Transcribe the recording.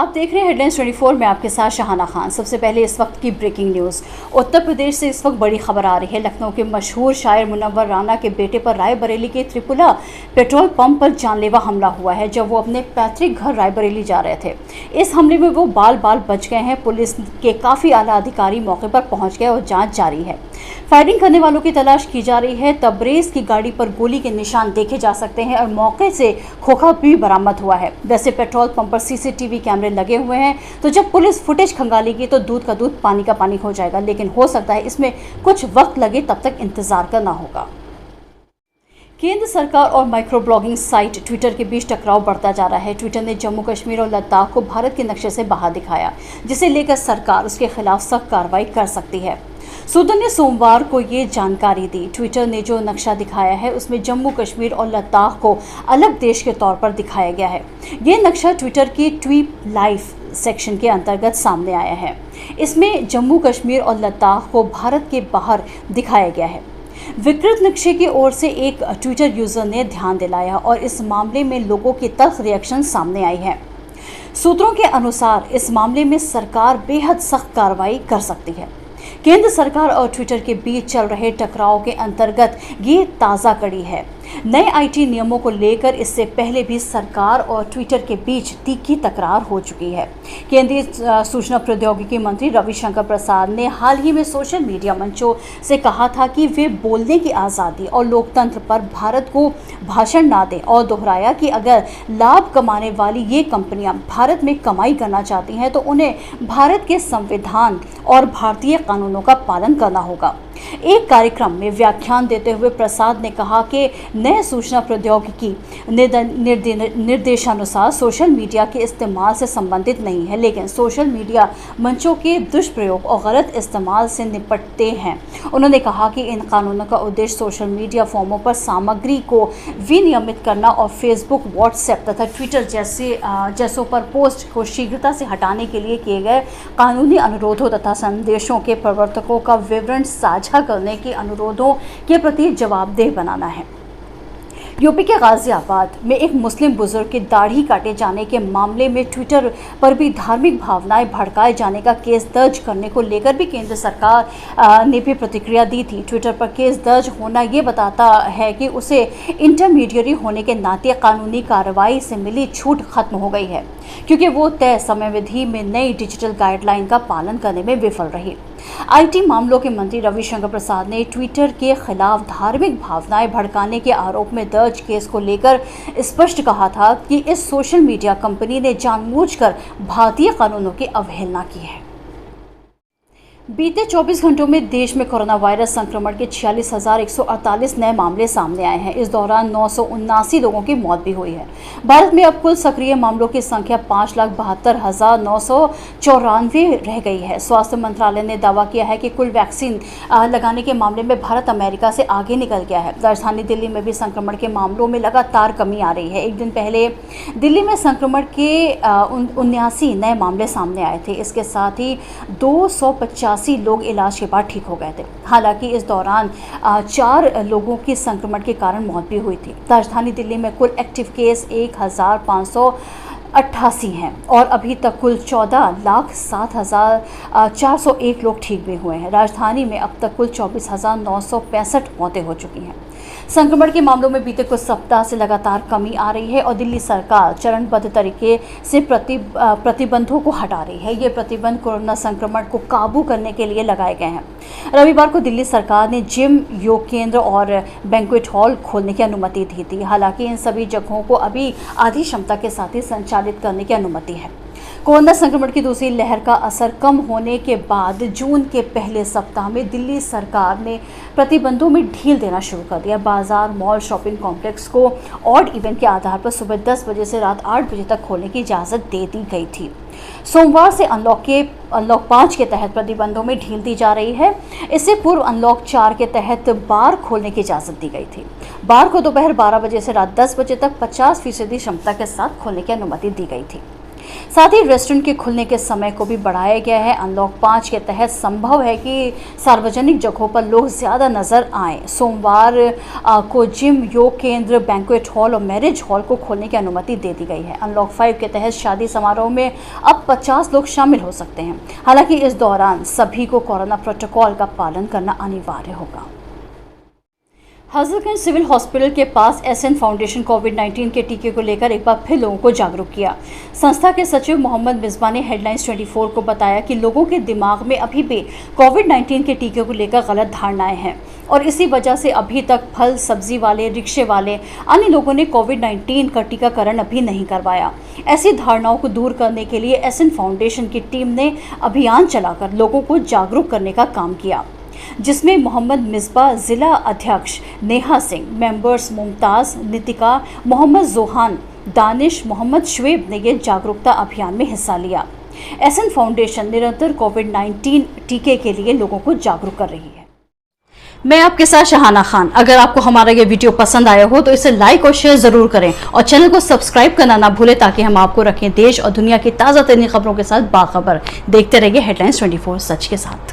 आप देख रहे हैं हेडलाइंस 24 में आपके साथ शाहाना खान। सबसे पहले इस वक्त की ब्रेकिंग न्यूज़। उत्तर प्रदेश से इस वक्त बड़ी खबर आ रही है। लखनऊ के मशहूर शायर मुनव्वर राना के बेटे पर रायबरेली के त्रिपुला पेट्रोल पंप पर जानलेवा हमला हुआ है जब वो अपने पैतृक घर रायबरेली जा रहे थे। इस हमले में वो बाल बच गए हैं। पुलिस के काफ़ी आला अधिकारी मौके पर पहुँच गए और जाँच जारी है। फायरिंग करने वालों की तलाश की जा रही है। तबरेज़ की गाड़ी पर गोली के निशान देखे जा सकते हैं और मौके से खोखा भी बरामद हुआ है। वैसे पेट्रोल पंप पर सीसीटीवी कैमरे लगे हुए हैं, तो जब पुलिस फुटेज खंगालेगी तो दूध का दूध पानी का पानी हो जाएगा, लेकिन हो सकता है इसमें कुछ वक्त लगे, तब तक इंतजार करना होगा। केंद्र सरकार और माइक्रो ब्लॉगिंग साइट ट्विटर के बीच टकराव बढ़ता जा रहा है। ट्विटर ने जम्मू कश्मीर और लद्दाख को भारत के नक्शे से बाहर दिखाया, जिसे लेकर सरकार उसके खिलाफ सख्त कार्रवाई कर सकती है। सूत्रों ने सोमवार को ये जानकारी दी। ट्विटर ने जो नक्शा दिखाया है उसमें जम्मू कश्मीर और लद्दाख को अलग देश के तौर पर दिखाया गया है। ये नक्शा ट्विटर की ट्वीट लाइफ सेक्शन के अंतर्गत सामने आया है। इसमें जम्मू कश्मीर और लद्दाख को भारत के बाहर दिखाया गया है। विकृत नक्शे की ओर से एक ट्विटर यूजर ने ध्यान दिलाया और इस मामले में लोगों की तल्ख रिएक्शन सामने आई है। सूत्रों के अनुसार इस मामले में सरकार बेहद सख्त कार्रवाई कर सकती है। केंद्र सरकार और ट्विटर के बीच चल रहे टकराव के अंतर्गत ये ताज़ा कड़ी है। नए आईटी नियमों को लेकर इससे पहले भी सरकार और ट्विटर के बीच तीखी तकरार हो चुकी है। केंद्रीय सूचना प्रौद्योगिकी मंत्री रविशंकर प्रसाद ने हाल ही में सोशल मीडिया मंचों से कहा था कि वे बोलने की आज़ादी और लोकतंत्र पर भारत को भाषण ना दें और दोहराया कि अगर लाभ कमाने वाली ये कंपनियां भारत में कमाई करना चाहती हैं तो उन्हें भारत के संविधान और भारतीय कानूनों का पालन करना होगा। एक कार्यक्रम में व्याख्यान देते हुए प्रसाद ने कहा कि नए सूचना प्रौद्योगिकी निर्देशानुसार सोशल मीडिया के इस्तेमाल से संबंधित नहीं है, लेकिन सोशल मीडिया मंचों के दुष्प्रयोग और गलत इस्तेमाल से निपटते हैं। उन्होंने कहा कि इन कानूनों का उद्देश्य सोशल मीडिया फॉर्मों पर सामग्री को विनियमित करना और फेसबुक, व्हाट्सएप तथा ट्विटर जैसों पर पोस्ट को शीघ्रता से हटाने के लिए किए गए कानूनी अनुरोधों तथा संदेशों के प्रवर्तकों का विवरण साझा करने के अनुरोधों के प्रति जवाबदेह बनाना है। यूपी के गाजियाबाद में एक मुस्लिम बुजुर्ग की दाढ़ी काटे जाने के मामले में ट्विटर पर भी धार्मिक भावनाएं भड़काए जाने का केस दर्ज करने को लेकर भी केंद्र सरकार ने भी प्रतिक्रिया दी थी। ट्विटर पर केस दर्ज होना ये बताता है कि उसे इंटरमीडिएरी होने के नाते कानूनी कार्रवाई से मिली छूट खत्म हो गई है, क्योंकि वो तय समयावधि में नई डिजिटल गाइडलाइन का पालन करने में विफल रही। आईटी मामलों के मंत्री रविशंकर प्रसाद ने ट्विटर के खिलाफ धार्मिक भावनाएं भड़काने के आरोप में दर्ज केस को लेकर स्पष्ट कहा था कि इस सोशल मीडिया कंपनी ने जानबूझकर भारतीय कानूनों की अवहेलना की है। बीते 24 घंटों में देश में कोरोना वायरस संक्रमण के 46,148 नए मामले सामने आए हैं। इस दौरान 979 लोगों की मौत भी हुई है। भारत में अब कुल सक्रिय मामलों की संख्या 5,72,994 रह गई है। स्वास्थ्य मंत्रालय ने दावा किया है कि कुल वैक्सीन लगाने के मामले में भारत अमेरिका से आगे निकल गया है। राजधानी दिल्ली में भी संक्रमण के मामलों में लगातार कमी आ रही है। एक दिन पहले दिल्ली में संक्रमण के 79 नए मामले सामने आए थे। इसके साथ ही 285 लोग इलाज के बाद ठीक हो गए थे। हालांकि इस दौरान 4 लोगों की संक्रमण के कारण मौत भी हुई थी। राजधानी दिल्ली में कुल एक्टिव केस 1,588 हैं और अभी तक कुल 14,07,401 लोग ठीक भी हुए हैं। राजधानी में अब तक कुल 24,965 मौतें हो चुकी हैं। संक्रमण के मामलों में बीते कुछ सप्ताह से लगातार कमी आ रही है और दिल्ली सरकार चरणबद्ध तरीके से प्रतिबंधों को हटा रही है। ये प्रतिबंध कोरोना संक्रमण को काबू करने के लिए लगाए गए हैं। रविवार को दिल्ली सरकार ने जिम, योग केंद्र और बैंक्वेट हॉल खोलने की अनुमति दी थी। हालांकि इन सभी जगहों को अभी आधी क्षमता के साथ ही संचालित करने की अनुमति है। कोरोना संक्रमण की दूसरी लहर का असर कम होने के बाद जून के पहले सप्ताह में दिल्ली सरकार ने प्रतिबंधों में ढील देना शुरू कर दिया। बाजार, मॉल, शॉपिंग कॉम्प्लेक्स को ऑड इवन के आधार पर सुबह 10 बजे से रात 8 बजे तक खोलने की इजाज़त दे दी गई थी। सोमवार से अनलॉक 5 के तहत प्रतिबंधों में ढील दी जा रही है। इससे पूर्व अनलॉक 4 के तहत बार खोलने की इजाज़त दी गई थी। बार को दोपहर 12 बजे से रात 10 बजे तक 50% क्षमता के साथ खोलने की अनुमति दी गई थी। साथ ही रेस्टोरेंट के खुलने के समय को भी बढ़ाया गया है। अनलॉक 5 के तहत संभव है कि सार्वजनिक जगहों पर लोग ज़्यादा नजर आएं। सोमवार को जिम, योग केंद्र, बैंक्वेट हॉल और मैरिज हॉल को खोलने की अनुमति दे दी गई है। अनलॉक 5 के तहत शादी समारोह में अब 50 लोग शामिल हो सकते हैं। हालांकि इस दौरान सभी को कोरोना प्रोटोकॉल का पालन करना अनिवार्य होगा। हजरतगंज सिविल हॉस्पिटल के पास एसएन फाउंडेशन कोविड-19 के टीके को लेकर एक बार फिर लोगों को जागरूक किया। संस्था के सचिव मोहम्मद मिसबा ने हेडलाइंस 24 को बताया कि लोगों के दिमाग में अभी भी कोविड-19 के टीके को लेकर गलत धारणाएं हैं और इसी वजह से अभी तक फल सब्जी वाले, रिक्शे वाले, अन्य लोगों ने कोविड-19 का टीकाकरण अभी नहीं करवाया। ऐसी धारणाओं को दूर करने के लिए एसएन फाउंडेशन की टीम ने अभियान चलाकर लोगों को जागरूक करने का काम किया, जिसमें मोहम्मद मिसबा, जिला अध्यक्ष नेहा सिंह, मेंबर्स मुमताज़, नितिका, मोहम्मद जोहान, दानिश, मोहम्मद शुएब ने ये जागरूकता अभियान में हिस्सा लिया। एसएन फाउंडेशन निरंतर कोविड-19 टीके के लिए लोगों को जागरूक कर रही है। मैं आपके साथ शहाना खान। अगर आपको हमारा ये वीडियो पसंद आया हो तो इसे लाइक और शेयर जरूर करें और चैनल को सब्सक्राइब करना ना भूलें ताकि हम आपको रखें देश और दुनिया की ताज़ा तरीन खबरों के साथ बाखबर। देखते रहिए हेडलाइंस 24 सच के साथ।